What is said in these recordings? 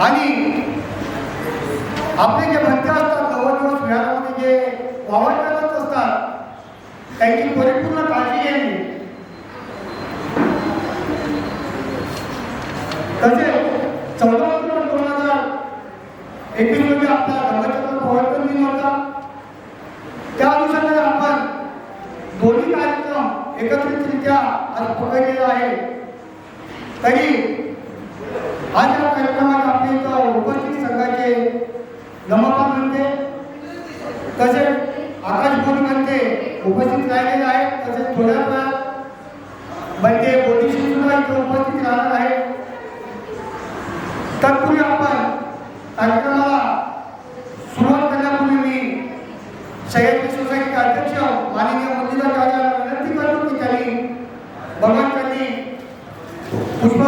आणि आपले जे भंते असतात 9 दिवस विहारामध्ये जे वावर करत असतात त्यांची परिपूर्ण काळजी घ्यावी. तसे 14 ऑक्टोबर 2021 रोजी आपला धम्मचक्र प्रवर्तन दिन होता. त्या अनुषंगाने आपण दोन्ही कार्यक्रम एकत्रितरित्या आज पकडलेला आहे. तरी आज या कार्यक्रमात आपल्या इथं उपस्थित संघाचे नमपा म्हणते तसेच आकाशभूमी म्हणते उपस्थित राहिलेले आहेत. तसेच थोड्या वेळात म्हणते बोधीशी सुद्धा इथे उपस्थित राहणार आहे. तत्पूर्वी आपण कार्यक्रमाला सुरुवात करण्यापूर्वी मी सह्याद्री सोसायटीचे अध्यक्ष माननीय मुरलीधर राजांना विनंती करतो की त्यांनी भगवंतांनी पुष्प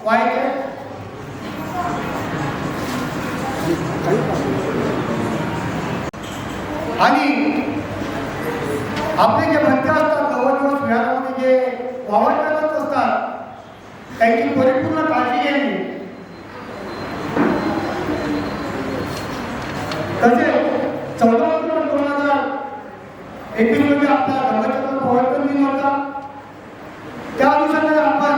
वाहिले. आणि आपले जे भंते असतात 9 दिवस विहारामध्ये जे वावर करत असतात त्यांची परिपूर्ण काळजी घ्यावी. तसे 14 ऑक्टोबर 2021 रोजी आपला धम्मचक्र प्रवर्तन दिन होता. त्या अनुषंगाने आपण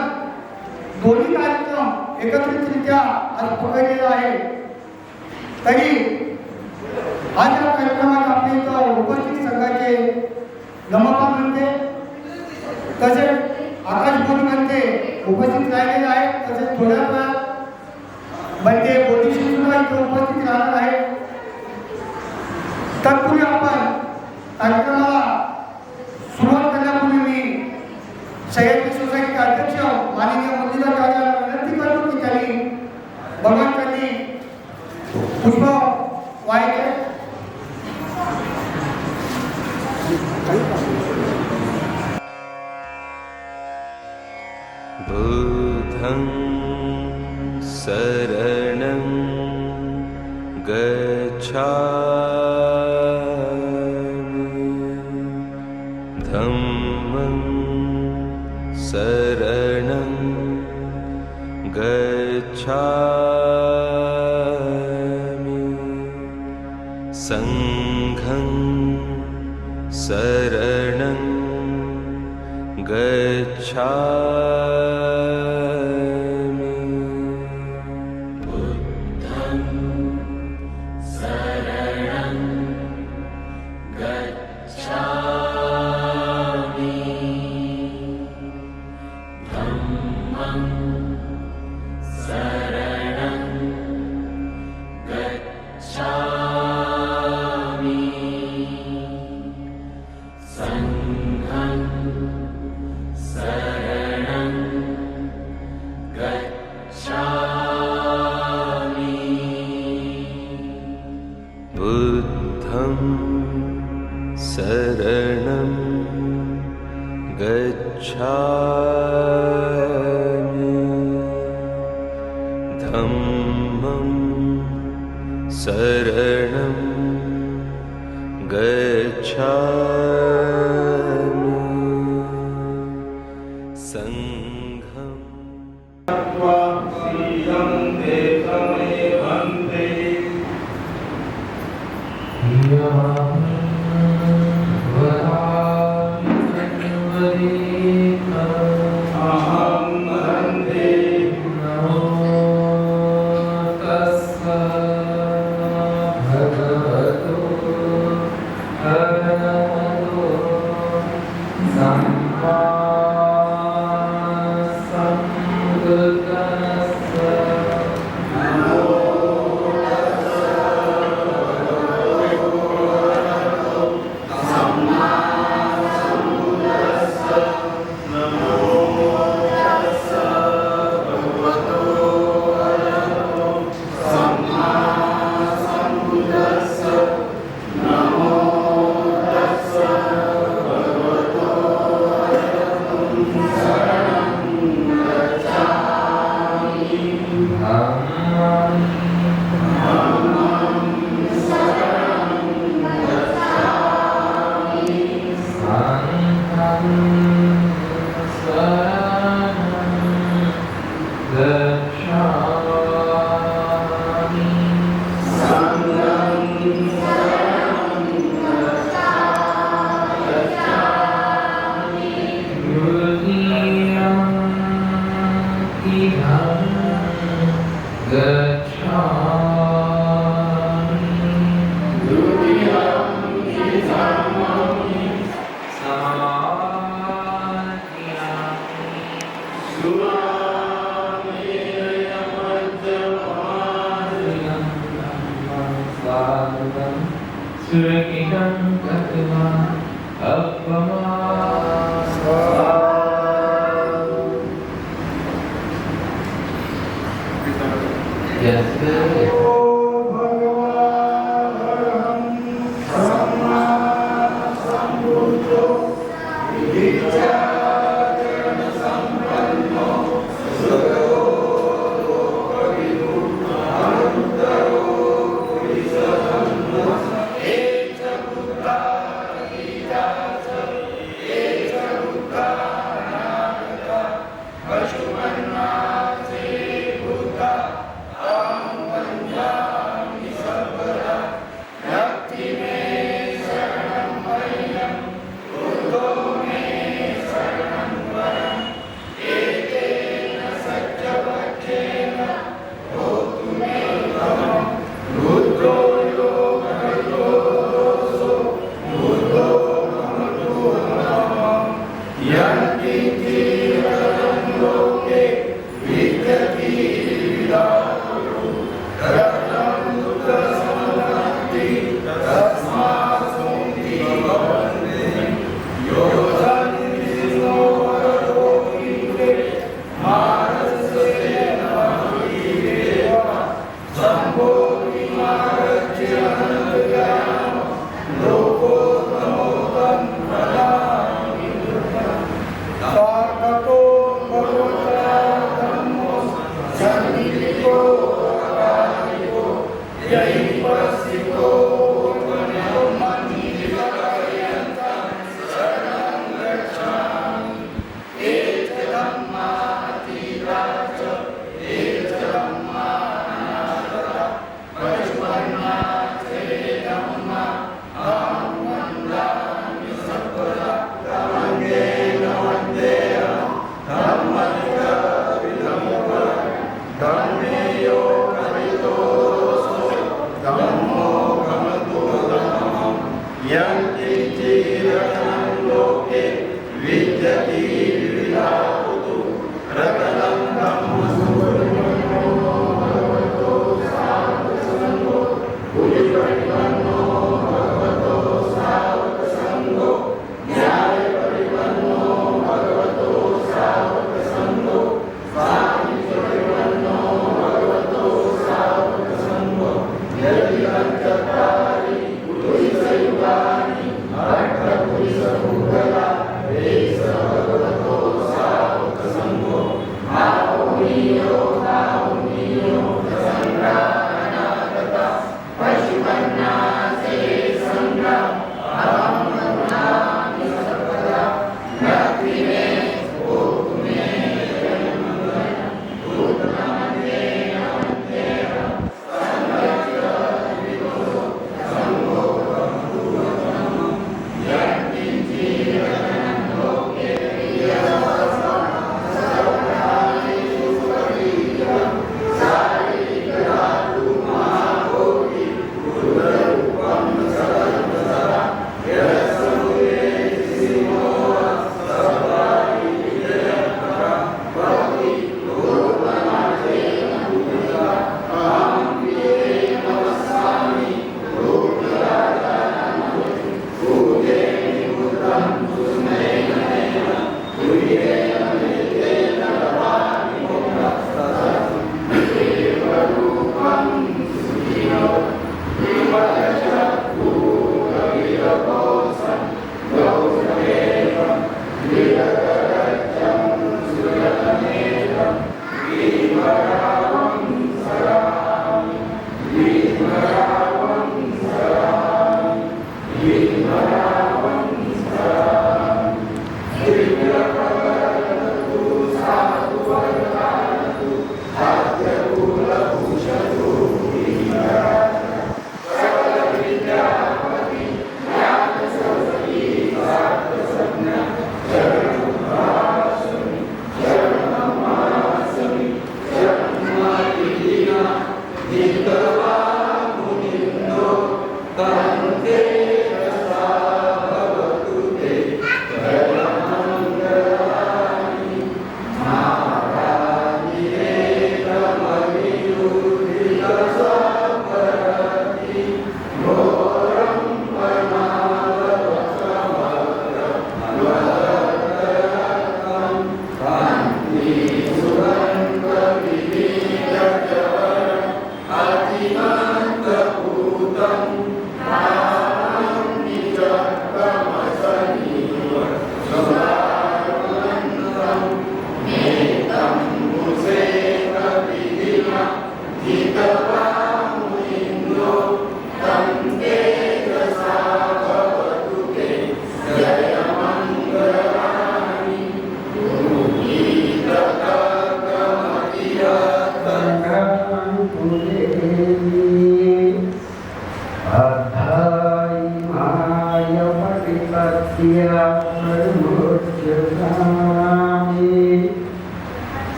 दोन्ही कार्यक्रम एकत्रितरित्या आज पकडलेला आहे. तरी आज या कार्यक्रमात आपल्या इथं उपस्थित संघाचे नमपा म्हणते तसेच आकाशभूमी म्हणते उपस्थित राहिलेले आहेत. तसेच थोड्या वेळात म्हणते बोधीशी सुद्धा इथे उपस्थित राहणार आहे. तत्पूर्वी आपण कार्यक्रमाला सुरुवात करण्यापूर्वी मी सह्याद्री सोसायटीचे अध्यक्ष माननीय मुरलीधर राजांना विनंती करतो की त्यांनी भगवंतांनी पुष्प वाहिले. बुद्धं शरणं गच्छामि धम्मं शरणं गच्छामि संघं शरणं गच्छामि बुद्धं शरणं गच्छामि धम्मं शरणं गच्छामि संघं शरणं गच्छामि बुद्धं शरणं गच्छामि धम्मं शरणं गच्छामि संघं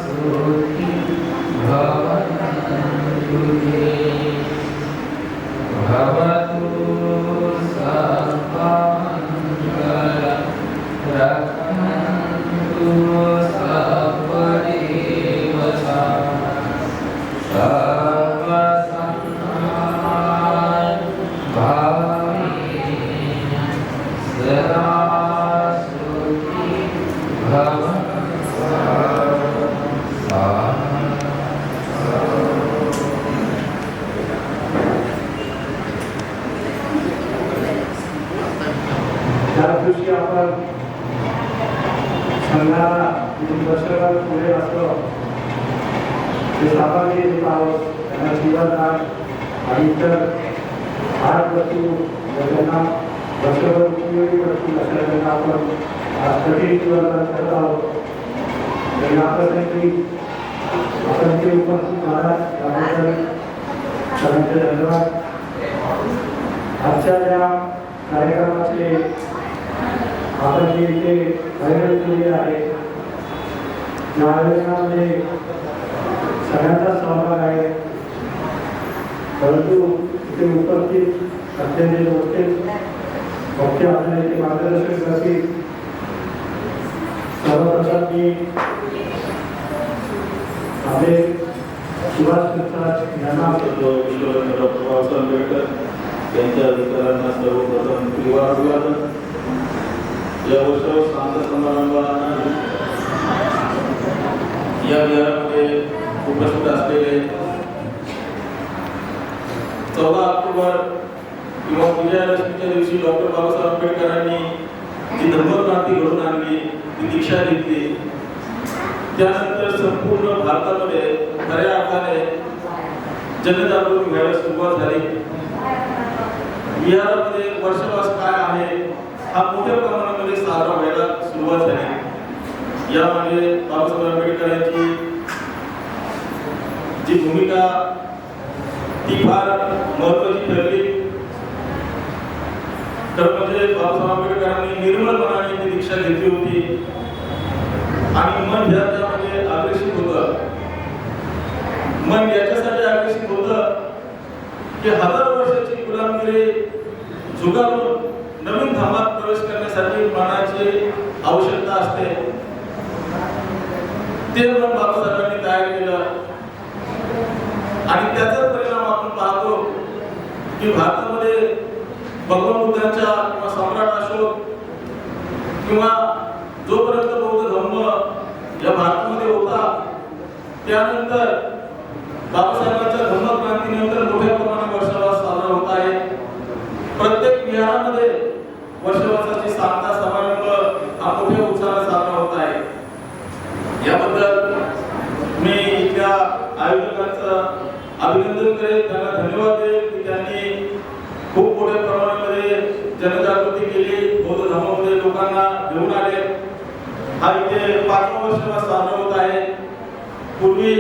सुखी भवन्तु ते भवतु सर्वमङ्गलं रक्षन्तु सर्वदेवताः सर्वसम्मान् भावेन सदा सुखी ज्या दिवशी आपण संघाला वर्षभर पुढे असतो ते सामान्य आहोत त्यांना जीवनदान आणि इतर आठ वस्तू ज्यांना वर्षभर उपयोगी पडतील अशा त्यांना आपण आज कठीण जीवनदान करत आहोत. आणि याप्रसंगी आपण इथे उपस्थित आहात त्याबद्दल सर्वांचे धन्यवाद. आजच्या या कार्यक्रमाचे आपण जे इथे आयोजन केले आहे या आयोजनामध्ये सगळ्यांचा सहभाग आहे. परंतु इथे उपस्थित असलेले मोठे मुख्य आपल्याला मार्गदर्शन करतील. सर्वप्रथम मी आपले सुभाष कृष्णाज यांना विश्वरत्न आंबेडकर यांच्या अधिकाऱ्यांना सर्वप्रथम अभिवादन. या वर्षावर शांत समारंभात या विहारामध्ये उपस्थित असलेले 14 ऑक्टोबर किंवा विजयादशमीच्या दिवशी डॉक्टर बाबासाहेब आंबेडकरांनी जी धर्मक्रांती घडून आणली, ती दीक्षा घेतली, त्यानंतर संपूर्ण भारतामध्ये खऱ्या अर्थाने जनजागृती व्हायला सुरुवात झाली. बिहारमध्ये वर्षवास काय आहे हा मोठ्या प्रमाणामध्ये साजरा व्हायला सुरुवात झाली. यामध्ये बाबासाहेब आंबेडकरांची जी भूमिका ती फार महत्त्वाची ठरली. तर म्हणजे बाबासाहेब आंबेडकरांनी निर्मळ मनाने ती दीक्षा घेतली होती आणि मन त्यामध्ये आकर्षित होतं. मन याच्यासाठी आकर्षित होतं की हजारो वर्षाची गुलामगिरी झुगारून नवीन धामात प्रवेश करण्यासाठी मनाची आवश्यकता असते. ते मन बाबासाहेबांनी तयार केलं आणि त्याचा परिणाम आपण पाहतो की भारतामध्ये भगवान बुद्धांच्या किंवा सम्राट अशोक किंवा जोपर्यंत बौद्ध धर्म या भारतामध्ये होता, त्यानंतर बाबासाहेबांच्या धर्मक्रांतीनंतर मोठ्या प्रमाणात वर्षवास साजरा होत आहे. प्रत्येक विहारामध्ये वर्षवासाची सांगता समारंभ हा मोठ्या उत्साहात साजरा होत आहे. याबद्दल मी इथल्या आयोजकांचं अभिनंदन करेन, त्यांना धन्यवाद देईन की त्यांनी खूप मोठ्या प्रमाणामध्ये जनजागृती केली, बौद्ध धर्मामध्ये लोकांना घेऊन आले. हा इथे 5वा वर्षवास साजरा होत आहे. पूर्वी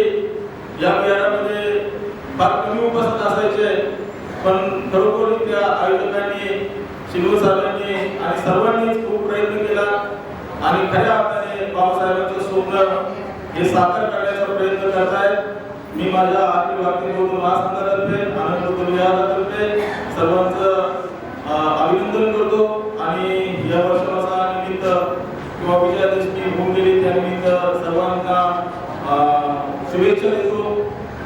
या विहारामध्ये फार कमी उपस्थित असायचे, पण खरोखर त्या आयोजकांनी, शिंदे साहेबांनी आणि सर्वांनीच खूप प्रयत्न केला आणि खऱ्या अर्थाने बाबासाहेबांचं स्वप्न हे साकार करण्याचा प्रयत्न करतायत. मी माझ्या अखिल भारतीय बौद्ध महासंघातर्फे, आनंद बौद्ध विहारातर्फे सर्वांचं अभिनंदन करतो आणि या वर्षवासानिमित्त किंवा विजयादशमी होऊन गेली त्यानिमित्त सर्वांना शुभेच्छा देतो.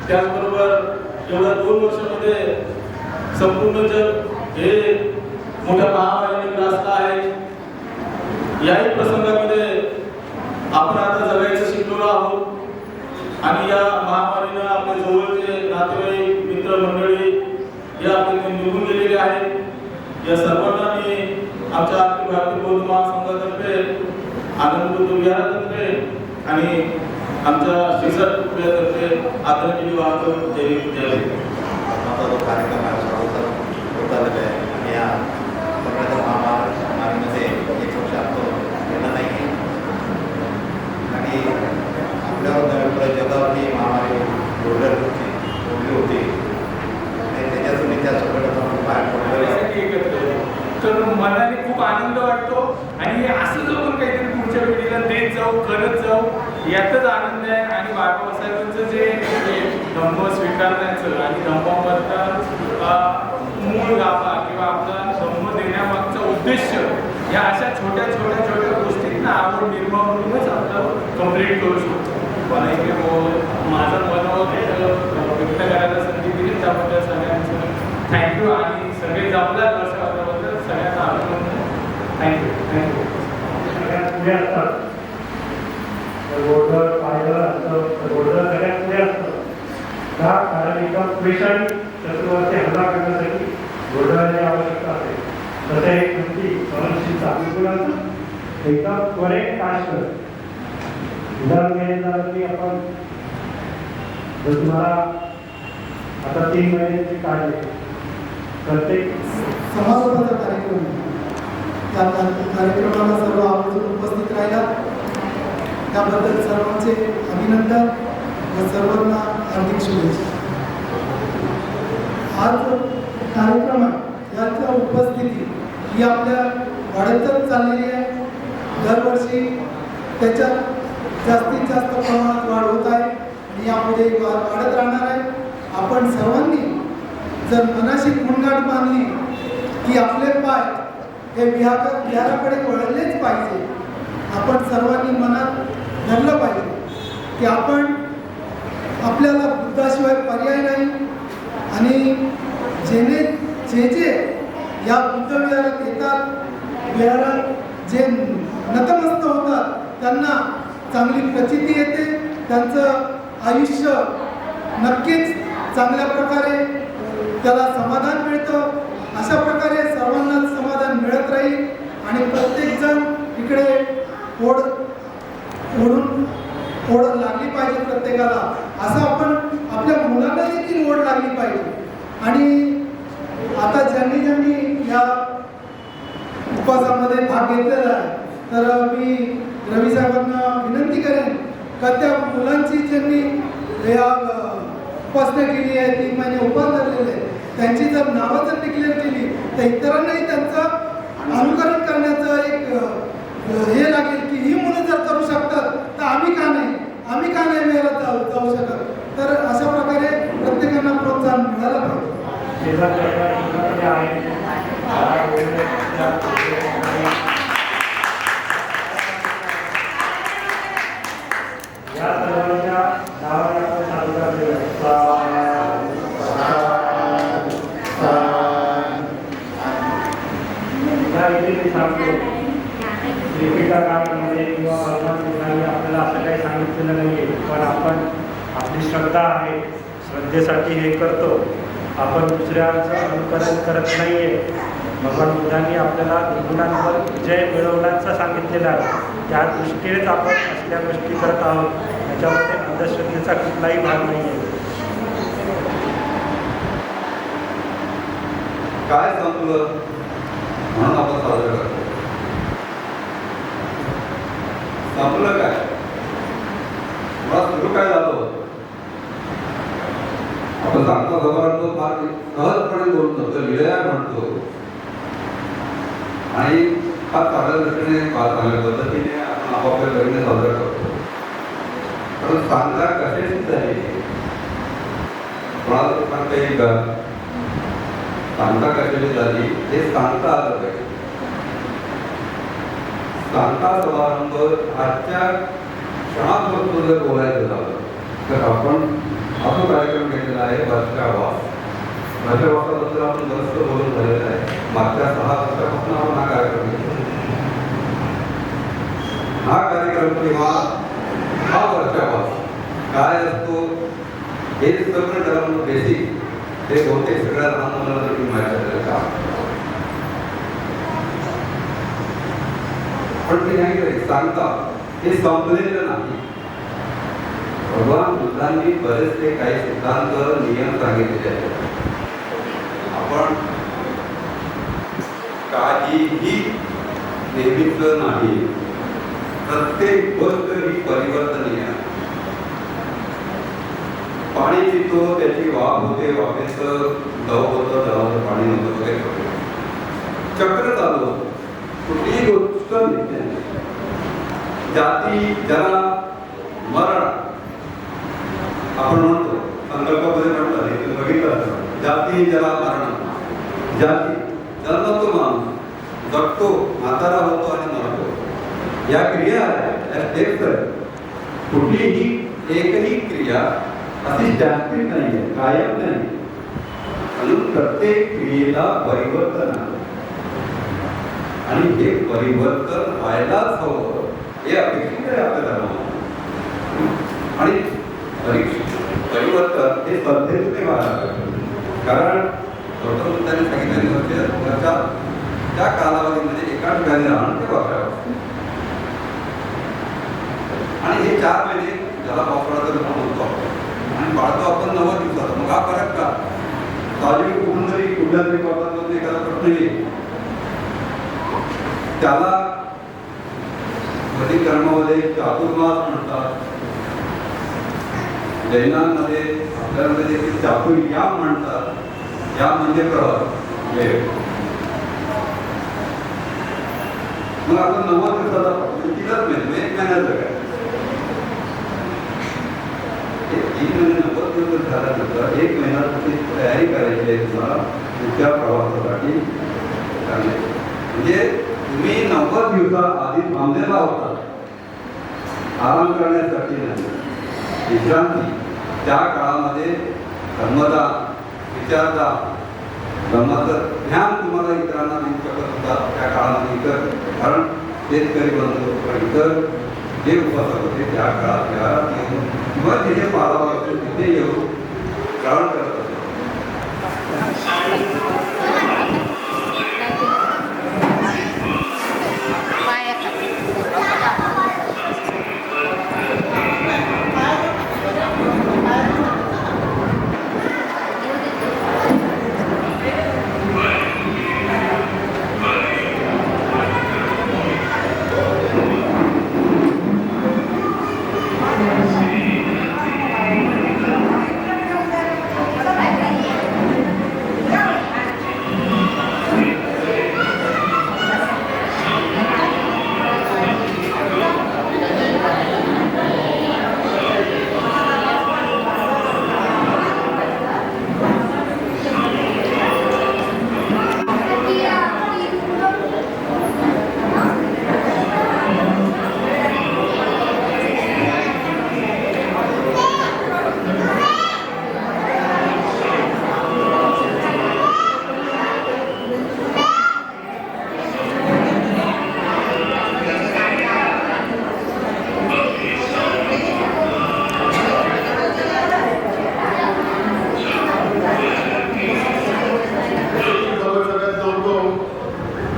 त्याचबरोबर एवढ्या 2 वर्षामध्ये संपूर्ण जग हे मोठ्या महामारीने ग्रासलं आहे. याही प्रसंगामध्ये आपण आता जगायचं शिकलो आहोत आणि या महामारीनं आपल्या जवळचे नातेवाईक, मित्रमंडळी हे आपले निघून गेलेले आहेत. या सर्वांना मी आमच्या अखिल भारतीय बौद्ध महासंघातर्फे, आनंद बौद्ध विहारातर्फे आणि आमच्या शिक्षक कुटुंबातर्फे आदरांजली वाहतो. जय हिंद, जय भारत. आता जो कार्यक्रम आहे सर्वत्र होत आलेला आहे आणि या सगळ्याच्या महामारीमध्ये 1 वर्ष गेलं नाही आणि आपल्यावर जगावरती महामारी ओढली होती आणि त्याच्यातून त्या सगळ्याचा बाहेर पडलेला तर मनाने खूप आनंद वाटतो आणि असं जर काहीतरी पुढच्या पिढीला देत जाऊ, करत जाऊ यातच आनंद आहे. आणि बाबासाहेबांचं जे धम्म स्वीकारण्याचं आणि धम्माबद्दल मूळ गाभा किंवा आपला धम्म देण्यामागचा उद्देश या अशा छोट्या छोट्या छोट्या गोष्टींना आवड निर्माण करूनच आपलं कम्प्लीट करू शकतो. मला इथे माझं मनोगत व्यक्त करायला संधी दिली त्याबद्दल सगळ्यांचं थँक्यू. आणि सगळे जमल्यात वर्षाबद्दल सगळ्यांना अभिनंदन. थँक्यू. सगळ्यात पुढे असतात गोडधर पाहिलं असतं गोडधर सगळ्यात पुढे असतं का कारण एका स्पेशल शत्रूवरती हल्ला करण्यासाठी गोडधराची आवश्यकता असते. तसं एक व्यक्ती सहनशील चालू एकदम त्वरित टास्क उदाहरण घ्यायचं झालं की आपण जर तुम्हाला आता 3 महिन्याचे काढले प्रत्येक समारोपाचा कार्यक्रम त्या कार्यक्रमाला सर्व आवर्जून उपस्थित राहिला त्याबद्दल सर्वांचे अभिनंदन व सर्वांना हार्दिक शुभेच्छा. आज कार्यक्रम याच्या उपस्थिती ही आपल्या वाढतच चाललेली आहे. दरवर्षी त्याच्यात जास्तीत जास्त प्रमाणात वाढ होत आहे आणि यापुढे वाढत राहणार आहे. आपण सर्वांनी जर मनाशी गुणगाठ बांधली की आपले पाय हे विहाराकडे वळलेच पाहिजे. आपण सर्वांनी मनात धरलं पाहिजे की आपण आपल्याला बुद्धाशिवाय पर्याय नाही आणि जे या बुद्ध विहारात येतात विहारात जे नतमस्त होतात त्यांना चांगली प्रचिती येते. त्यांचं आयुष्य नक्कीच चांगल्या प्रकारे त्याला समाधान मिळतं. अशा प्रकारे सर्वांनाच समाधान मिळत राहील आणि प्रत्येकजण इकडे ओढ लागली पाहिजे प्रत्येकाला. असं आपण आपल्या मुलांना देखील ओढ लागली पाहिजे. आणि आता ज्यांनी या उपवासामध्ये भाग घेतलेला आहे तर मी रवी साहेबांना विनंती करेन का त्या मुलांची ज्यांनी या उपासना केली आहे 3 महिने उपास धरलेले त्यांची जर नावं जर डिक्लेअर केली तर इतरांनाही त्यांचं अनुकरण करण्याचं एक हे लागेल की ही मुलं जर करू शकतात तर आम्ही का नाही मेहनत जाऊ शकत. तर अशा प्रकारे प्रत्येकांना प्रोत्साहन मिळालं पाहिजे. या सर्वांच्या नावाने आपण चालू इथे सांगतो त्रिपिटा काळामध्ये किंवा भगवान आपल्याला असं काही सांगितलेलं नाही आहे. पण आपण आपली श्रद्धा आहे श्रद्धेसाठी हे करतो. आपण दुसऱ्यांचं अनुकरण करत नाही आहे. भगवान बुद्धांनी आपल्याला निर्गुणांवर विजय मिळवण्याचं सांगितलेलं आहे. त्या दृष्टीनेच आपण असल्या गोष्टी करत आहोत. त्याच्यामध्ये अंधश्रद्धेचा कुठलाही भाग नाही आहे. काय संपलं म्हणून आपण साजरं करतो. संपलं काय मला सुरू काय झालं आपण सांगता जवळ फार सहजपणे बोलून जातो विलया म्हणतो आणि फार चांगल्या दृष्टीने फार चांगल्या पद्धतीने आपण आपापल्या घरीने साजरा करतो. पण सांगता कशाची झाली कोणाला सांगता येईल का? सांगता कशाची झाली हे सांगता आलं पाहिजे. सांगता समारंभ आजच्या क्षणात जर बोलायचं झालं तर आपण हा कार्यक्रम घेतलेला आहे वर्षावास. वर्षावासाबद्दल आपण बरंच बोलून झालेलं आहे. मागच्या 6 वर्षापासून आपण हा कार्यक्रम घेतला. हा कार्यक्रम किंवा हा वर्षावास काय असतो हे सगळं ठरवणं बेसिक ते बहुतेक सगळ्या लहान मुलांना देखील माहीत असलेलं काम. पण ते नाही सांगता हे संपलेलं नाही. भगवान बुद्धांनी बरेचसे काही सिद्धांत नियम सांगितलेले आहेत. आपण काहीही नेहमीच नाही. प्रत्येक गोष्ट ही परिवर्तनीय आहे. पाणी पितो त्याची वाफ होते वाफेचं दव होतं दवाचं पाणी नव्हतं वगैरे चक्र चालू होतं. कुठलीही गोष्ट नित्य जाती ज्याला आपण म्हणतो संकल्पामध्ये म्हटलं हे तुम्ही बघितलं असेल, जाती जला मरण. जाती जन्मतो माणूस, जगतो, म्हातारा होतो आणि मरतो. या क्रिया आहेत, या स्टेप्स आहेत. कुठलीही एकही क्रिया अशी जास्तीच नाही आहे, कायम नाही. म्हणून प्रत्येक क्रियेला परिवर्तन आहे आणि हे परिवर्तन व्हायलाच हवं हे अपेक्षित आहे आपल्या धर्मामध्ये. आणि परिवर्तन हे स्पर्धेतून व्हायला पाहिजे. कारण गौतम बुद्धांनी सांगितलेले होते त्या कालावधीमध्ये एका ठिकाणी राहणं ते वापरावं. आणि हे 4 महिने ज्याला पावसाळा तर म्हणतो आणि पाळतो आपण 90 दिवसात. मग हा फरक का? साहजिक कुठून जरी कुठल्या तरी पावसात एखादा प्रश्न येईल, त्याला वैदिक धर्मामध्ये चातुर्मास म्हणतात, जैनांमध्ये आपल्यामध्ये देखील चातुर्याम म्हणतात. या म्हणजे प्रवास वेळ. मग आपण 90 दिवसाचा 3च महिने 1 महिन्याचं काय 3 महिने 90 दिवस झाल्यानंतर 1 महिना तुमची तयारी करायची आहे तुम्हाला पुढच्या प्रवासासाठी. म्हणजे तुम्ही 90 दिवसाआधी थांबलेला होता आराम करण्यासाठी नाही, विश्रांती. त्या काळामध्ये धर्मदान, विचारदान, धर्माचं ज्ञान तुम्हाला इतरांना देऊ शकत होता. त्या काळामध्ये इतर कारण शेतकरी बंधू किंवा इतर जे उपासक होते त्या काळात विहारात येऊन किंवा जिथे पालावा असतो तिथे येऊन श्रवण करत होते.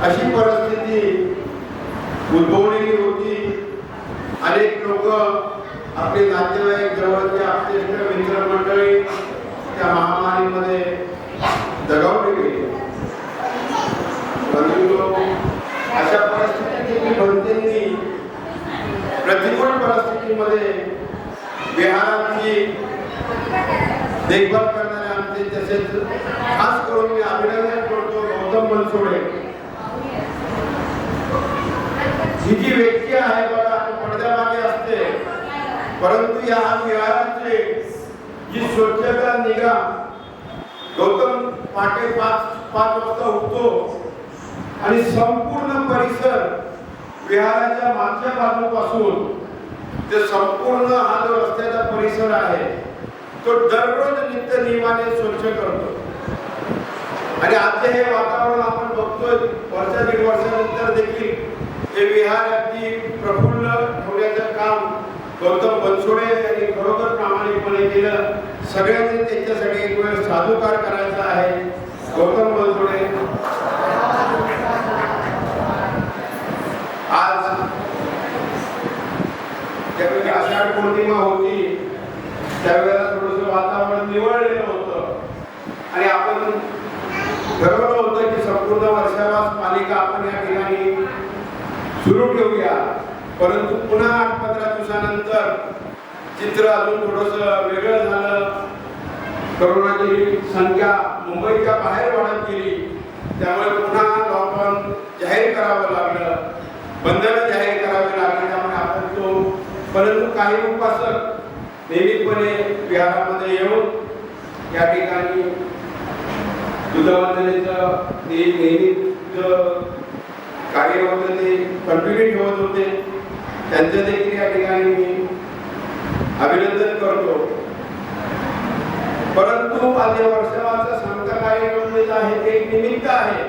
अशी परिस्थिती उद्भवलेली होती. अनेक लोक आपले नातेवाईक जवळचे आपले मित्रमंडळी त्या महामारीमध्ये दगावले गेले. परंतु अशा परिस्थितीत भंतेंनी प्रतिकूल परिस्थितीमध्ये विहारांची देखभाल करणारे आमचे तसेच खास करून मी अभिनंदन करतो गौतम बनसोडे. ही जी व्यक्ती आहे बघा पडद्यामागे असते, परंतु या विहाराची जी स्वच्छता निगा गौतम पहाटे 5 वाजता उठतो आणि संपूर्ण परिसर विहाराच्या मागच्या बाजूपासून ते संपूर्ण हा जो रस्त्याचा परिसर आहे तो दररोज नित्य नियमाने स्वच्छ करतो. आणि आजचे हे वातावरण आपण बघतोय, वर्षा 1.5 वर्षानंतर देखील हे विहार अगदी प्रफुल्ल ठेवण्याचं काम गौतम बनसोडे यांनी खरोखर प्रामाणिकपणे केलं. सगळ्यांनी त्यांच्यासाठी एक वेळ साधुकार करायचा आहे. गौतम बनसोडे आज ज्यावेळी आषाढ पौर्णिमा होती त्यावेळेला थोडंसं वातावरण निवळलेलं होतं आणि आपण ठरवलं होतं की संपूर्ण वर्षावास पालिका आपण या ठिकाणी सुरू ठेवूया. परंतु पुन्हा 8-15 दिवसानंतर चित्र अजून थोडंसं वेगळं झालं. कोरोनाची संख्या मुंबईच्या बाहेर वाढत गेली, त्यामुळे पुन्हा लॉकडाऊन जाहीर करावं लागलं, बंधनं जाहीर करावी लागली. त्यामुळे आपण तो परंतु काही उपासक नियमितपणे विहारामध्ये येऊन या ठिकाणी दुधवंदनेचं ते नेहमीच कार्य होतं ते कंटिन्यू ठेवत होते. त्यांचं देखील या ठिकाणी मी अभिनंदन करतो. परंतु आज या वर्षाचा संत कार्यक्रम आहे ते एक निमित्त आहे.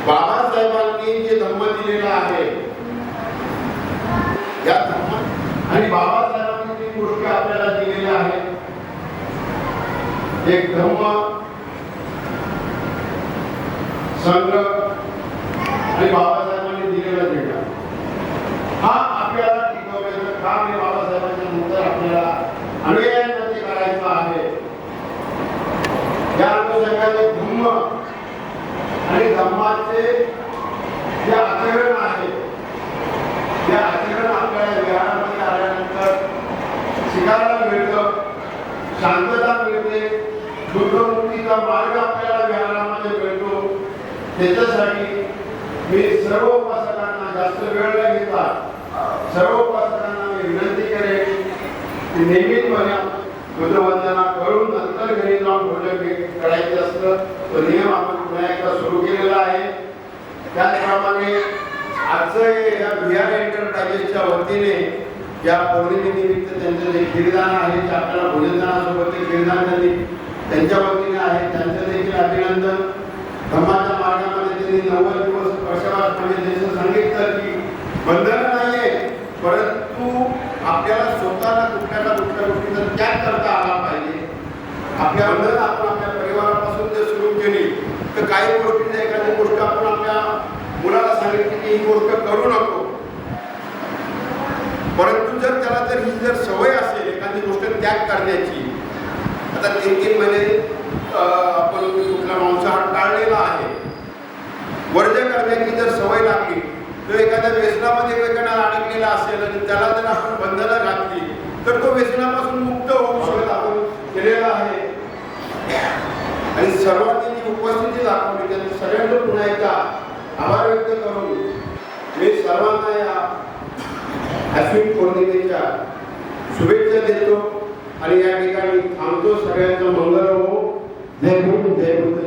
बाबासाहेबांनी जे धम्म दिलेलं आहे या धम्म आणि बाबासाहेबांनी जी गोष्टी आपल्याला दिलेल्या आहेत एक धम्म संग्रह आणि बाबासाहेबांनी दिलेला झेंडा हा आपल्याला टिकवण्याचं काम हे बाबासाहेबांच्या नंतर आपल्याला अनुयायांमध्ये करायचं आहे. या अनुषंगाने धम्म आणि धम्माचे जे आचरण आहे ते आचरण आपल्याला विहारामध्ये आल्यानंतर शिकायला मिळतं, शांतता मिळते, दुर्गमुक्तीचा मार्ग आपल्याला विहारामध्ये मिळतो. त्याच्यासाठी मी सर्व उपासकांना जास्त वेळ न घेता सर्व उपासकांना मी विनंती करेन की नियमितपणे बुद्धवंदना करून नंतर घरी जाऊन भोजन करायचं असतं. तो नियम आपण पुन्हा एकदा सुरू केलेला आहे. त्याचप्रमाणे आजचं या बिहार एंटरप्राइजेसच्या वतीने या पौर्णिमेनिमित्त त्यांचं जे खीरदान आहे ते आपल्याला भोजनदानासोबत ते खीरदान त्यांच्या वतीने आहे. त्यांचं देखील अभिनंदन. धम्माच्या मार्गामध्ये त्यांनी 90 दिवस प्रशासनात म्हणजे जसं सांगितलं की बंधन नाही आहे, परंतु आपल्याला स्वतःला कुठल्या ना कुठल्या गोष्टीचा त्याग करता आला पाहिजे. आपल्या बंधन आपण आपल्या परिवारापासून जर सुरू केली तर काही गोष्टींची एखादी गोष्ट आपण आपल्या मुलाला सांगितली की ही गोष्ट करू नको, परंतु जर त्याला जर ही जर सवय असेल एखादी गोष्ट त्याग करण्याची, आता 3-3 महिने आपण कुठला मांसाहार टाळलेला आहे, वर्ज करण्याची जर सवय लागली तर एखाद्या व्यसनामध्ये वेदना अडकलेला असेल आणि त्याला जर आपण बंधनं घातली तर तो व्यसनापासून मुक्त होऊ शकत आपण केलेला आहे. आणि सर्वांनी जी उपस्थिती दाखवली त्यांनी सगळ्यांना पुन्हा एकदा आभार व्यक्त करून मी सर्वांना या अश्विन पौर्णिमेच्या शुभेच्छा देतो आणि या ठिकाणी थांबतो. सगळ्यांचं मंगल हो. जय भीम, जय बुद्ध.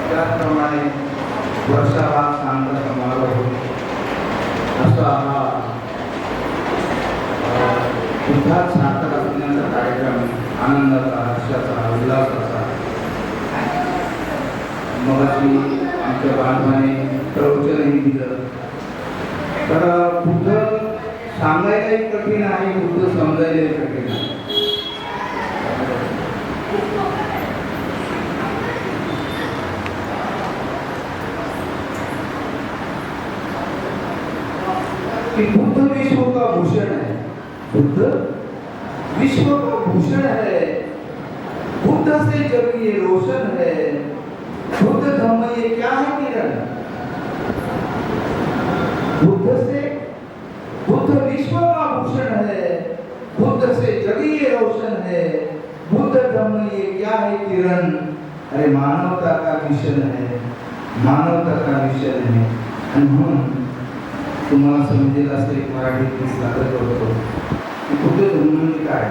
त्याचप्रमाणे वर्षाभाग सांगता समारोह असा हा उद्धार सार्थक असण्याचा कार्यक्रम आनंदाचा, हर्षाचा, उल्हासाचा मगाशी आमच्या बांधवाने प्रवचनही दिलं. तर बुद्ध सांगायलाही कठीण आहे, बुद्ध समजायलाही कठीण आहे. कि बुद्ध विश्व का भूषण है, बुद्ध विश्व का भूषण है, बुद्ध से जग ये रोशन है, बुद्ध धम्म ये क्या है किरण, बुद्ध से बुद्ध विश्व का भूषण है, बुद्ध से जग ये रोशन है, बुद्ध धम्म ये क्या है किरण. अरे मानवता का मिशन है, मानवता का मिशन है. आणि म्हणून तुम्हाला समजेल असं एक मराठीत सादर करतो की बुद्ध धम्म म्हणजे काय.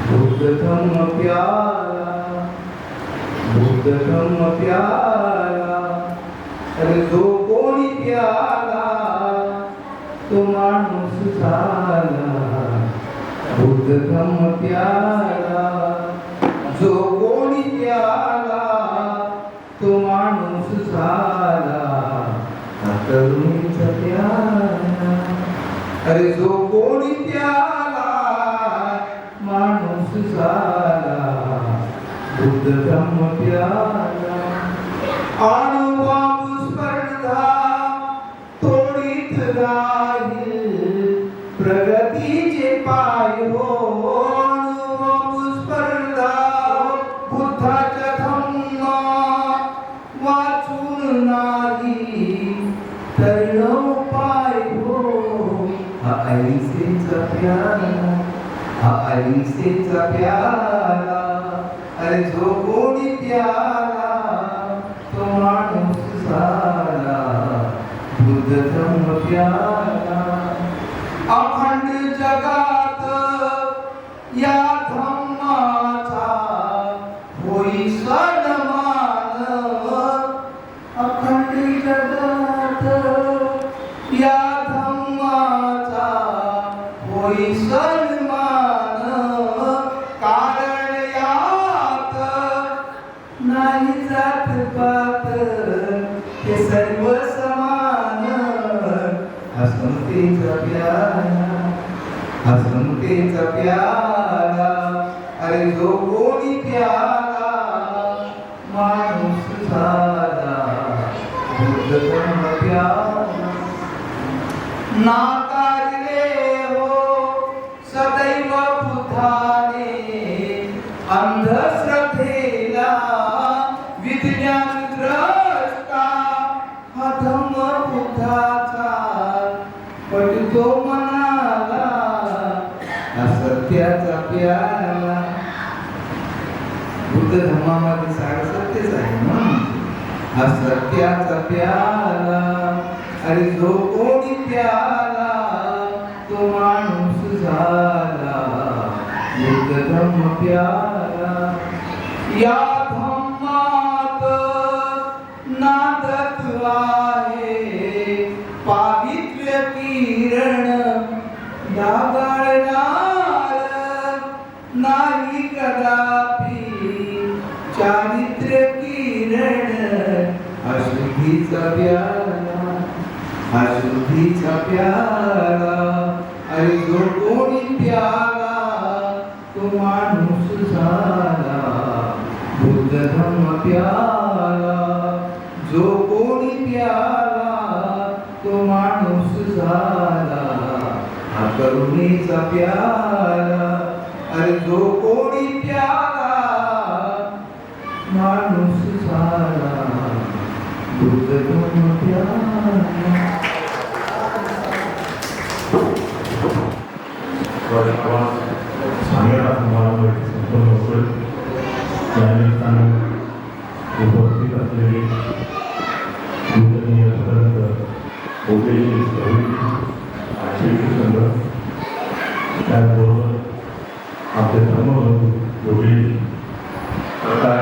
बुद्ध धम्म प्यारा, बुद्ध धम्म प्यारा, अरे जो कोणी प्याला तो माणूस झाला. बुद्ध धम्म प्यारा, जो कोणी प्याला तो माणूस झाला. तरुणीचा प्याला, अरे जो कोणी प्याला माणूस झाला. बुद्ध धम्म प्याला. अणुबांब स्पर्धा तोडीत राहील प्रगतीचे पाय हो. अणुबांब स्पर्धा बुद्धाच्या धम्म वाचून नाही तर उपाय हो. हा अहिंसेचा प्याला, हा अहिंसेचा अहिंसेचा प्याला, अरे जो कोणी प्याला तो माणूस झाला, बुद्ध धम्म प्याला. अखंड जगात या धम्माचा होई सन्मान, अखंड जगात या धम्माचा होई सन्मान. कारण यात नाही जात पात, हे सर्व समान. हसमतेचा प्याला, हसमतेचा प्याला, अरे जो कोणी प्याला माणूस झाला, बुद्ध धम्म प्याला. नाकारले हो सदैव बुद्धाने अंधश्रद्धेला, विज्ञान द्रष्टा हा धम्म बुद्धाचा पटतो मनाला. असत्याचा प्याला, बुद्ध धर्मामध्ये सारं सत्यच आहे म्हणून असत्याचा प्याला, अरे जो कोणी प्याला तो माणूस झाला, बुद्ध धम्म प्याला. या धम्मात नादत आहे पावित्र्य किरण, ढागाळणार नाही कदापि चारित्र्य किरण. अशुद्धीचा प्याला, अशुद्धीचा प्याला, अरे जो कोणी प्याला तो माणूस झाला, बुद्ध धम्म प्याला. जो कोणी प्याला तो माणूस झाला, हा करुणेचा प्याला, अरे जो कोणी प्याला माणूस झाला, बुद्ध धम्म प्याला. सांगण्याचा समारंभ संपन्न होतोय. त्यानिमित्तानं उपस्थित असलेले पूजनीय सदस्य ओबेजी आशिष संघ, त्याचबरोबर आपले धर्मबंधू योगेश सरकार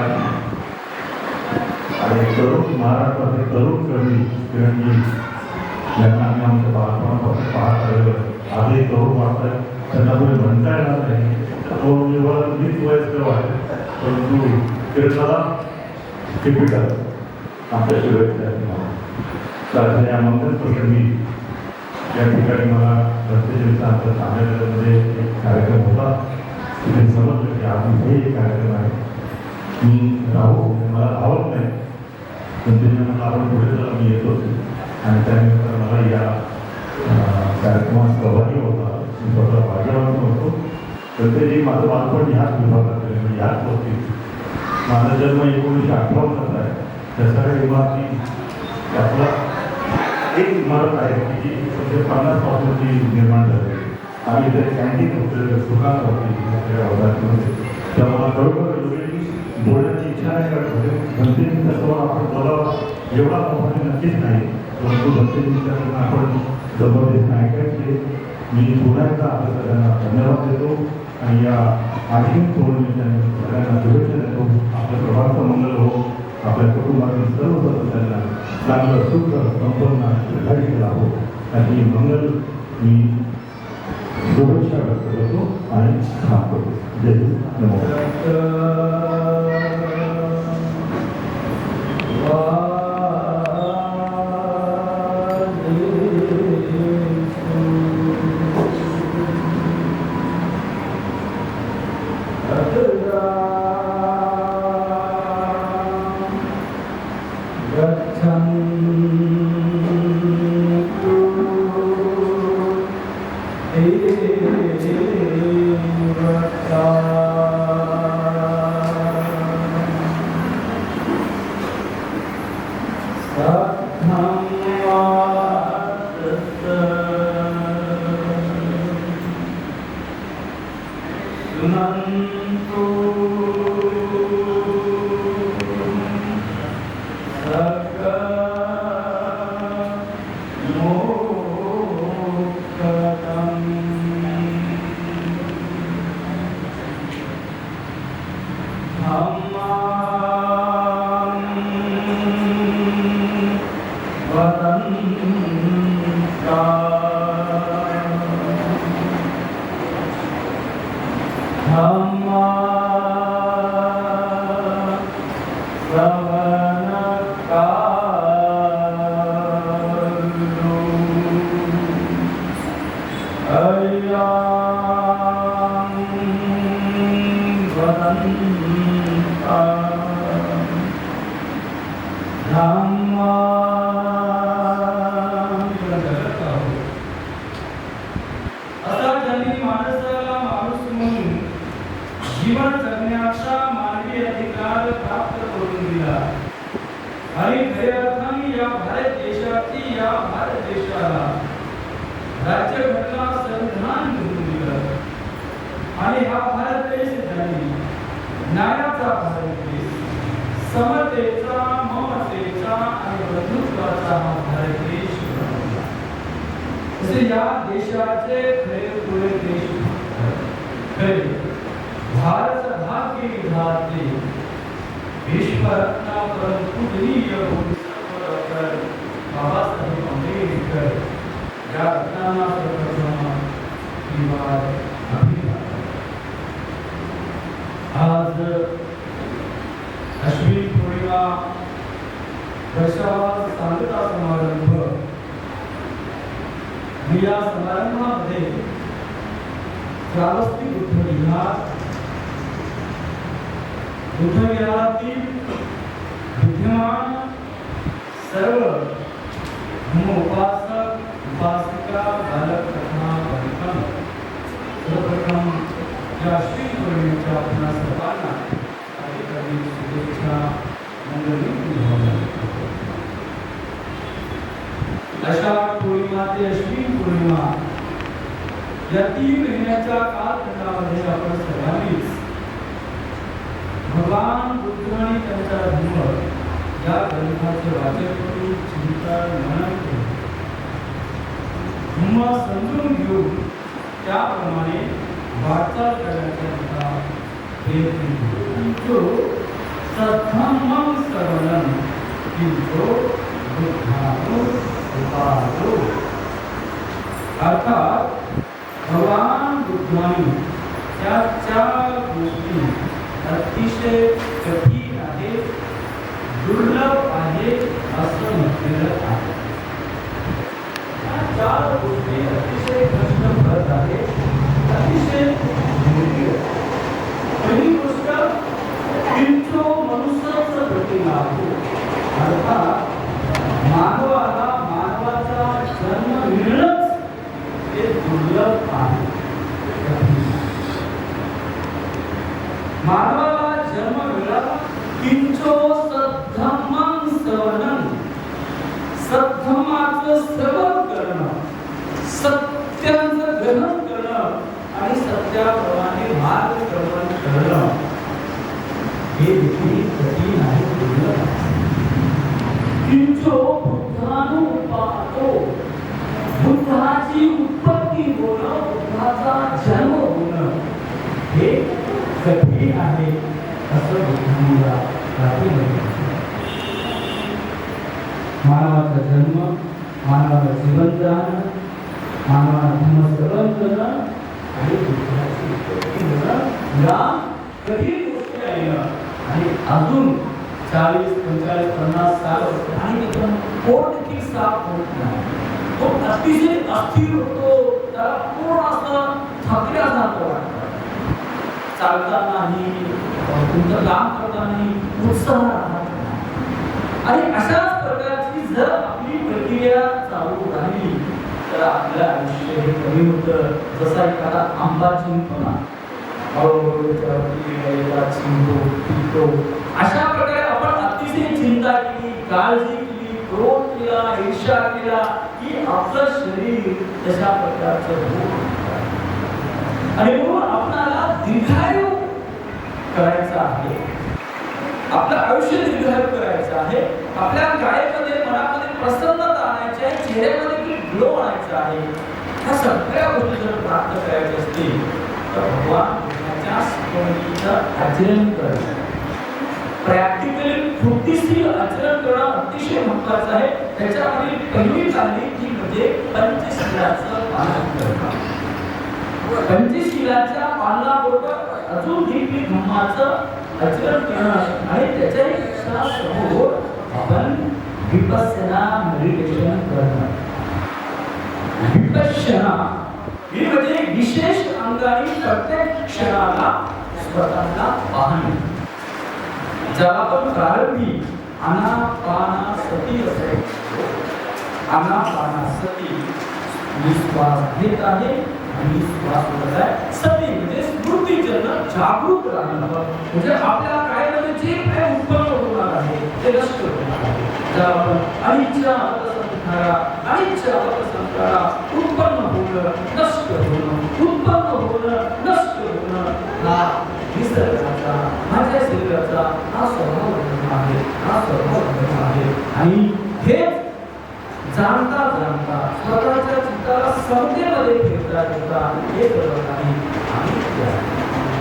आणि तरुण महाराष्ट्राचे तरुण कवी किरणजी यांना आम्ही आमच्या बालपणापासून पाहत आलेलो. आजही तरुण वाटतात, त्यांना कोणी म्हणता येणार नाही. मीच वयस्कर आहे, परंतु किरणाला टिपिटल आपल्या शुभेच्छा. तर या मंगल प्रसंगी या ठिकाणी मला रस्त्याच्या आमच्या सामन्यामध्ये एक कार्यक्रम होता. तिथे समजलं की आपण हे एक कार्यक्रम आहे. मी राहू मला आवडत नाही, पण त्याने मला आपण पुढे जरा मी येतो आणि त्यानंतर मला या कार्यक्रमात सहभागी होता. मी स्वतः भाग्यवान होतो. तर ते माझं बालपण ह्याच विभागात आहे, म्हणजे ह्याच बाबतीत. माझा जन्म 1958 आहे. त्याच्या इमारती त्यातला एक इमारत आहे की जी 50 पासून निर्माण झाली. आम्ही इथे कॅन्टीन होते, दुकान होती वर्गामध्ये. तेव्हा मला खरोखर बोलण्याची इच्छा नाही करत होते. भंतेजींचा सवाल आपण बोलावा एवढा मोठा नक्कीच नाही, परंतु भंतेजींच्या आपण जबरदस्त ऐकायचे. मी पुन्हा एकदा आपल्या सगळ्यांना धन्यवाद देतो आणि या आणखीन निमित्ताने सगळ्यांना शुभेच्छा देतो. आपल्या प्रभाचं मंगल हो, आपल्या कुटुंबातील सर्व सदस्यांना चांगलं सुख संपन्न दीर्घायुष्य लाभो आणि मंगल मी शुभेच्छा व्यक्त करतो आणि थांबतो. जय हिंद. नमस्कार. सुना परंतु असा ज्यांनी माणसाला माणूस म्हणून जीवन जगण्याचा मानवी अधिकार प्राप्त करून दिला आणि खऱ्या अर्थाने या भारत देशाला राज्यघटना संविधान मिळवून दिलं आणि हा भारत देश झाली न्यायाचा भारत देश, समतेचा, ममतेचा आणि बंधुत्वाचा हा भारत देश बनवला. असे या देशाचे खरे पुरे देश खरे भारत भाग्य विधाते विश्वरत्न परमपूजनीय डॉक्टर बाबासाहेब आंबेडकर या रत्नांना सर्वप्रथम अभिवादन. आज अश्विन पौर्णिमा वर्षावास सांगता समारंभ. या समारंभामध्ये श्रावस्ती बुद्धविहारातील विद्यमान सर्व उपासक उपासिका बालक तथा बालिका सर्वप्रथम या श्री पौर्णिमेच्या आपणा सर्वांना अधिकारी शुभेच्छा मंगल. आषाढ पौर्णिमा ते अश्विन पौर्णिमा या 3 महिन्याच्या कालखंडामध्ये आपण सर्वांनीच भगवान बुद्ध आणि त्यांचा धर्म या ग्रंथाचे वाचन करून चिंतन मनन करून धर्म समजून घेऊन त्याप्रमाणे वाटचाल करण्याचा प्रयत्न करू. सद्धम्मं श्रवणं किंचो बुद्धानो उपासो. अर्थात भगवान बुद्धांनी त्या 4 गोष्टी अतिशय कठीण आहे, दुर्लभ आहे असं म्हटलेलं आहे. या 4 गोष्टी अतिशय कष्टप्रद आहे, अतिशय मोठी. पहिली गोष्ट किंचो मनुष्याचं प्रतिलाभो. अर्थात मानवाचा जन्म मिळणंच हे दुर्लभ आहे. मानवाला जन्म मिळाला. किंचो सद्धम्मं श्रवणं. सद्धम्माचं श्रवण करणं, सत्याचं ग्रहण करणं आणि सत्याप्रमाणे मार्गक्रमण करणं हे देखील कठीण आहे, दुर्लभ आहे. किंचो बुद्धानुपातो. बुद्धाची उत्पत्ती होणं, बुद्धाचा जन्म होणं हे कठीण आहे असं बुद्धांना मानवाचा जन्म, मानवाला जीवनदान, मानवाला धर्मश्रवण करणं आणि बुद्धाची उत्पत्ती होणं या कठीण गोष्टी आहे. आणि अजून 40, 45, 50, 60 वर्ष आणि पोट देखील साफ होत नाही. तो अतिशय अस्थिर होतो, त्याला पूर्ण असं थकल्यासारखं वाटतं. चालतानाही, तुमचं काम करतानाही उत्साह राहत नाही. आणि अशाच प्रकारची जर आपली प्रक्रिया चालू राहिली तर आपलं आयुष्य हे कमी होतं. जसा एखादा आंबा चिंपणा हळूहळू चिंतो. अशा प्रकारे आपण अतिशय चिंता केली, काळजी केली, क्रोध केला, ईर्ष्या केला की आपलं शरीर तशा प्रकारचं होत. आणि म्हणून आपल्याला दीर्घायू करायचं आहे, आपलं आयुष्य दीर्घायू करायचं आहे, आपल्या कायामध्ये मनामध्ये प्रसन्नता आणायची आहे, चेहऱ्यामध्ये ग्लो आणायचा आहे. ह्या सगळ्या गोष्टी जर प्राप्त करायच्या असतील तर भगवान कृष्णाच्या शिकवणीचं आचरण करणं, प्रॅक्टिकली कृतीशील आचरण करणं अतिशय महत्त्वाचं आहे. त्याच्यामध्ये पहिली चालली ती म्हणजे पंचशीलाचं पालन करणं. पंचशीलाच्या पालनाबरोबर अजून देखील धम्माचं आचरण करणं आणि त्याच्यापेक्षा समोर आपण विपස්සना मेडिटेशन करणं. विपश्यना ही म्हणजे विशेष अंगाने प्रत्येक क्षणाला स्वतःला पाहणे, ज्याला आपण प्रारंभी आनापानसती असे. आनापानसती श्वास घेत आहे आणि श्वास सोडत आहे. सती म्हणजे स्मृतीजनक जागरूक राहणं, म्हणजे आपल्या कायामध्ये जे प्रेम उत्पन्न होणार आहे ते नष्ट होणार आहे. ज्याला आपण अनिच्छा अपसंस्कारा, अनिच्छा अपसंस्कारा उत्पन्न होणं, नष्ट होणं, उत्पन्न होणं, नष्ट होणं हा निसर्गाचा, माझ्या शरीराचा हा स्वभाव धर्म आहे, हा स्वभाव धर्म आहे. आणि हे जाणता जाणता स्वतःच्या चित्ताला समतेमध्ये ठेवता ठेवता हे सर्व काही अनित्य आहे,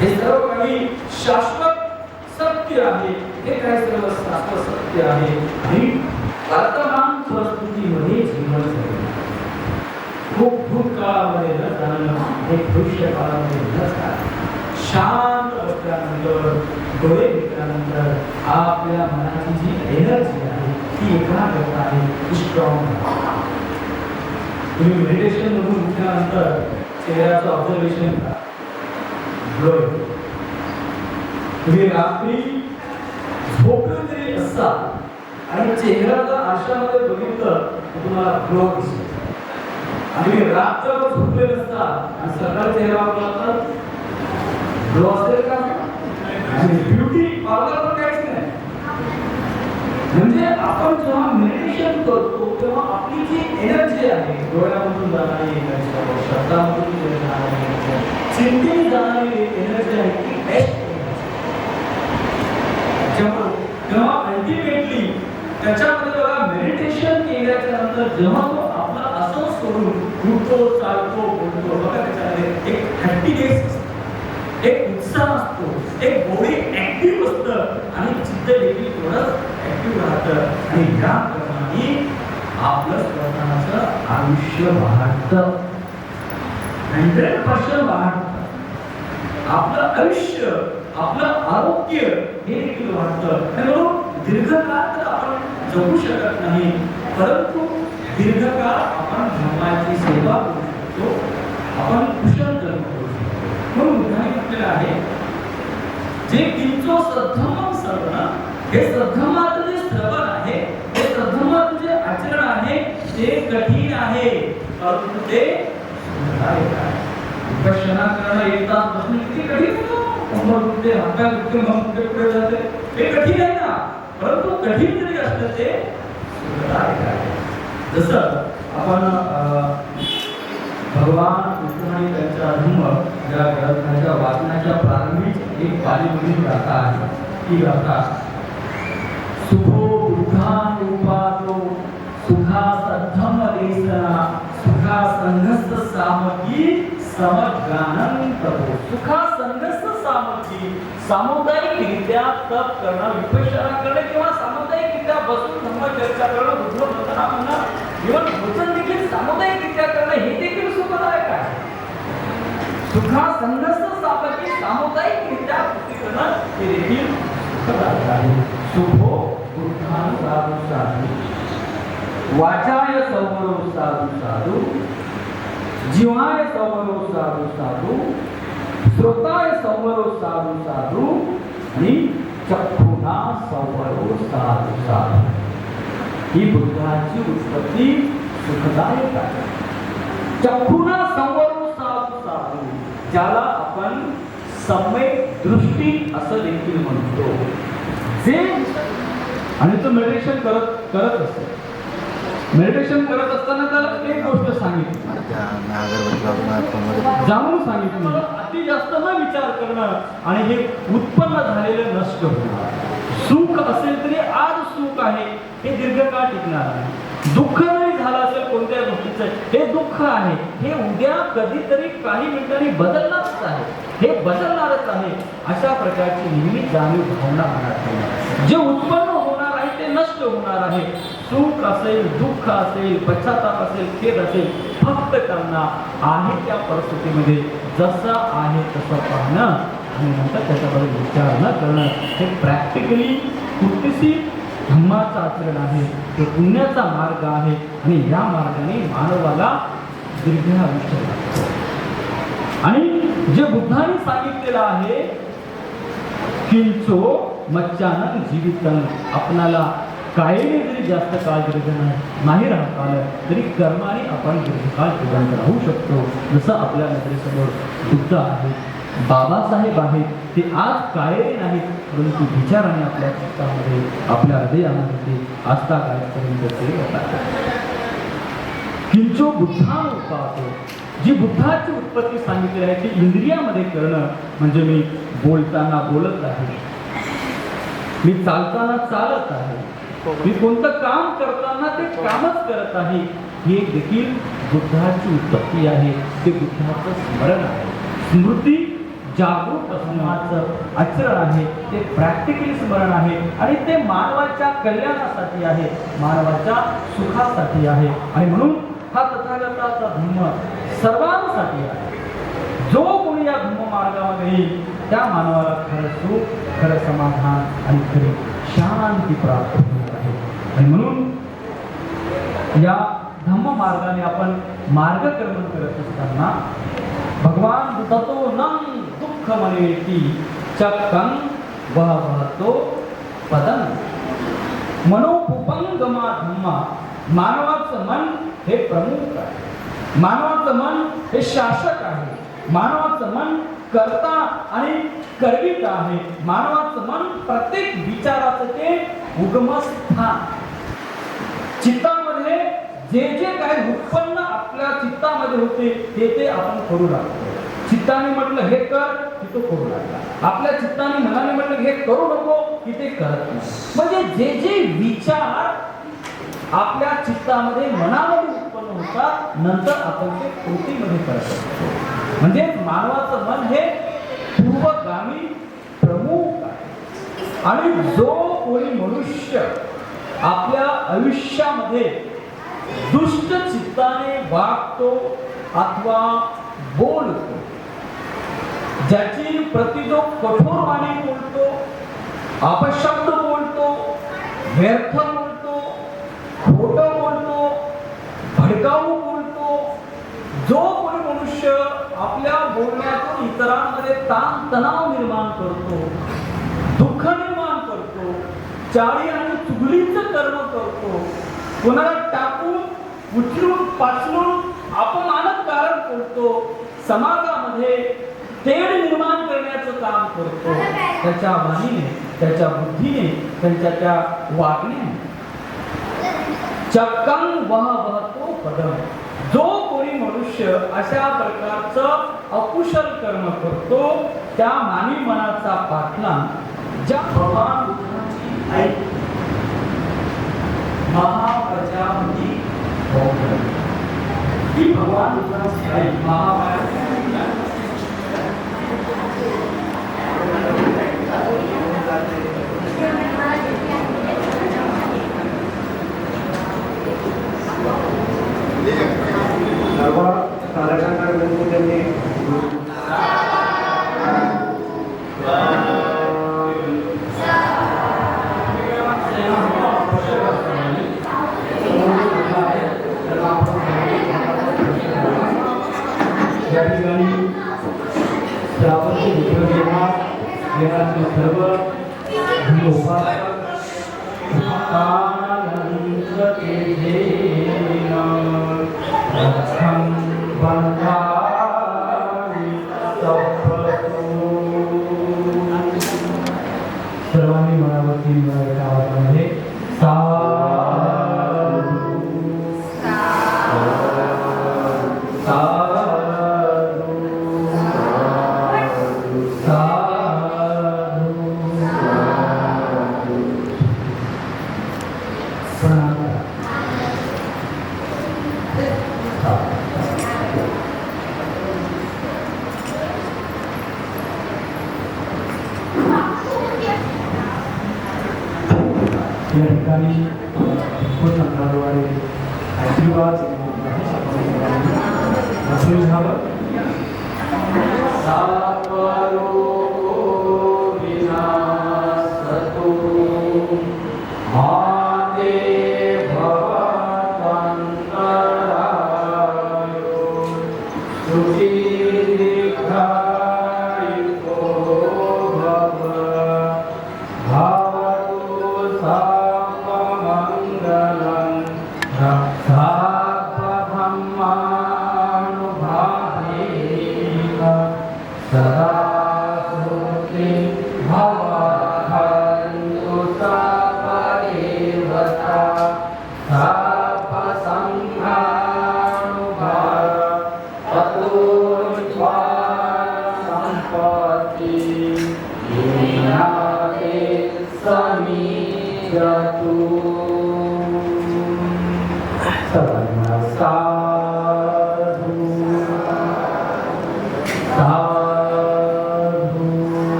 हे सर्व काही शाश्वत सत्य आहे, हे काही सर्व शाश्वत सत्य आहे. आणि वर्तमान परिस्थितीमध्ये जीवन जगणं, खूप भूतकाळामध्ये न जाणं, हे भविष्य काळामध्ये न जाणं, शांत बसल्यानंतर डोळे मिटल्यानंतर आपल्या मनाची जी एनर्जी आहे ती एकाग्रता आहे ती स्ट्रॉंग. तुम्ही मेडिटेशन मधून उठल्यानंतर चेहऱ्याचं ऑब्झर्वेशन करा, डोळे. तुम्ही रात्री झोपले तरी असाल आणि चेहऱ्याचा आरशामध्ये बघितलं तर तुम्हाला ग्लो दिसेल. आणि रात्रभर झोपले नसतात आणि सकाळ चेहरा आपला तर ग्लो असेल का? आणि ब्युटी पार्लर पण काहीच नाही. म्हणजे आपण जेव्हा मेडिटेशन करतो तेव्हा आपली जी एनर्जी आहे, डोळ्यामधून जाणारी एनर्जी, शब्दामधून जाणारी एनर्जी, चिंतेने जाणारी एनर्जी आहे ती बेस्ट एनर्जी. जेव्हा अल्टिमेटली त्याच्यामध्ये बघा मेडिटेशन केल्याच्या नंतर जेव्हा तो आपला असं सोडून उठतो, चालतो, बोलतो, बघा त्याच्यामध्ये एक हॅपीनेस असतो, एक उत्साह असतो, एक बॉडी ऍक्टिव्ह असतं आणि चित्त देखील थोडं ऍक्टिव्ह राहतं. आणि या प्रमाणे आपलं स्वतःचं आयुष्य वाढतं, 100% वाढतं. आपलं आयुष्य, आपलं आरोग्य हे देखील वाढतं. म्हणून दीर्घकाळ तर आपण जगू शकत नाही, परंतु दीर्घकाळ आपण धर्माची सेवा करू शकतो, आपण कुशल कर्म करू शकतो. म्हणून बुद्धाने म्हटलेलं आहे जे किंचो सद्धम्मं श्रवणं, हे सद्धम्माचं जे श्रवण आहे, हे सद्धम्माचं जे आचरण आहे ते कठीण आहे, परंतु ते सुखदायक आहे. विपश्यना करणं एक तास बसणं किती कठीण आहे. कंबर दुखते, हातपाय दुखते, मन दुखते, पुढे जाते, हे कठीण आहे ना, परंतु कठीण जरी असलं ते सुखदायक आहे. जसं आपण भगवान कृष्ण आणि त्यांचा धर्म या ग्रंथाच्या वाचनाच्या प्रारंभीच एक पालीमधील गाथा आहे. ती गाथा सुखो बुद्धानुपातो सुखा सद्धम देशना सुखा संघस्थ सामग्री समगानं तपो. सुखा संघस्थ सामग्री, सामुदायिकरित्या तप करणं, विपश्यना करणं किंवा सामुदायिकरित्या बसून धम्मचर्चा करणं, बुद्ध म्हणताना म्हणणं, इव्हन भोजन देखील सामुदायिकरित्या करणं हे देखील सुखदायक आहे. सुखा संघस्थ सामग्री सामुदायिकरित्या कृती करणं हे देखील सुखदायक आहे. सुखो बुद्धानुसारु साधु वाचाय संवरो साधु साधु जीवाय संवरो साधु साधु श्रोताय संवरो साधु साधु आणि चक्षुना संवरो साधु साधु. ही बुद्धाची उत्पत्ती सुखदायक आहे. चक्षुना संवरो साधु साधु, ज्याला आपण सम्यक दृष्टी असं देखील म्हणतो, जे आणि तो मेडिटेशन करत असतो. मेडिटेशन करत असताना तर एक गोष्ट सांगितली, जाणून सांगितली, अति जास्त न विचार करणं आणि हे उत्पन्न झालेलं नष्ट होणार. सुख असेल तरी आज सुख आहे हे दीर्घकाळ टिकणार आहे. दुःख जरी झालं असेल कोणत्या गोष्टीचं, हे दुःख आहे, हे उद्या कधीतरी काही मिनिटांनी बदलणारच आहे, हे बदलणारच आहे. अशा प्रकारची नेहमी जाणीव भावना मनात ठेवा. जे उत्पन्न होणार आहे ते नष्ट होणार आहे. सुख असेल, दुःख असेल, पश्चाताप असेल, खेद असेल, फक्त त्यांना आहे त्या परिस्थितीमध्ये जसं आहे तसं पाहणं आणि नंतर त्याच्याबद्दल विचार न करणं हे प्रॅक्टिकली कृतीशील धम्माचं आचरण आहे. तो पुण्याचा मार्ग आहे आणि या मार्गाने मानवाला दीर्घायुष्य लागतो. आणि जे बुद्धांनी सांगितलेलं आहे, किंचो मच्चानं जीवितन, आपणाला कायने जरी जास्त काळ दीर्घ नाही राहता आलं तरी कर्माने आपण दीर्घकाळ जिवंत राहू शकतो. जसं आपल्या नजरेसमोर बुद्ध आहे, बाबासाहेब आहेत, ते आज कायरे नाहीत परंतु विचाराने आपल्या चित्तामध्ये, आपल्या हृदयामध्ये आस्था कायपर्यंत ते होतात. किंचो बुद्धान पाहतो, जी बुद्धाची उत्पत्ती सांगितली आहे ती इंद्रियामध्ये करणं, म्हणजे मी बोलताना बोलत आहे, मी चालताना चालत आहे, मी कोणतं काम करताना ते कामच करत आहे. हे देखील बुद्धाची उत्पत्ती आहे, ते बुद्धाचं स्मरण आहे. स्मृती जागरूक असण्याचं आचरण आहे, ते प्रॅक्टिकली स्मरण आहे आणि ते मानवाच्या कल्याणासाठी आहे, मानवाच्या सुखासाठी आहे. आणि म्हणून हा तथागताचा धम्म सर्वांसाठी आहे. जो कोणी या धम्म मार्गामध्ये येईल त्या मानवाला खरं सुख, खरं समाधान आणि खरी शांती प्राप्त होणार आहे. आणि म्हणून या धम्म मार्गाने आपण मार्गक्रमण करत असताना भगवान बुद्धतो नंग दुःख मनेती चक्कं वहतो पदं मनोपुपंगमा धम्मा. मानवाचं मन हे प्रमुख आहे, मानवाचं मन हे शासक आहे, मानवाचं मन कर्ता आणि कर्वित आहे. मानवाचं मन प्रत्येक विचाराचं ते उगमस्थान. चित्तामध्ये जे जे काही उत्पन्न आपल्या चित्तामध्ये होते ते आपण करू लागतो. चित्ताने म्हटलं हे कर की तो करू लागला, आपल्या चित्ताने मनाने म्हटलं हे करू नको की ते करत नाही. म्हणजे जे जे विचार आपल्या चित्तामध्ये मनामध्ये उत्पन्न होतात नंतर आपण ते कृतीमध्ये करत असतो. म्हणजे मानवाचं मन हे पूर्वगामी प्रमुख आहे. आणि जो कोणी मनुष्य आपल्या आयुष्यामध्ये दुष्ट चित्ताने वागतो अथवा बोलतो, ज्याची प्रति जो कठोर वाणी बोलतो, अपशब्द बोलतो, व्यर्थ बोलतो, खोटं बोलतो, भडकाऊ बोलतो, जो कोणी मनुष्य आपल्या बोलण्यातून इतरांमध्ये ताण तणाव निर्माण करतो, दुःख निर्माण करतो, चाळी आणि चुगलीचं कर्म करतो, कोणाला टाकून उचलून पाचलून अपमानक कारण करतो, समाजामध्ये तेढ निर्माण करण्याचं काम करतो, त्याच्या वाणीने, त्याच्या बुद्धीने, त्यांच्या त्या वागण्याने चक्कं वहतो पदं. जो कोणी मनुष्य अशा प्रकारचं अकुशल कर्म करतो त्या मानवी मनाचा पाठलाग ज्या भगवान बुद्धाची आई महाप्रजापती ही भगवान बुद्धाची आई सर्व साधकांना त्यांनी या ठिकाणी श्रावणी सर्व सर्वांनी मनावरती आवाजामध्ये साधू या ठिकाणी उपसंघाद्वारे आशीर्वाद असेल झालं.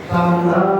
Sangha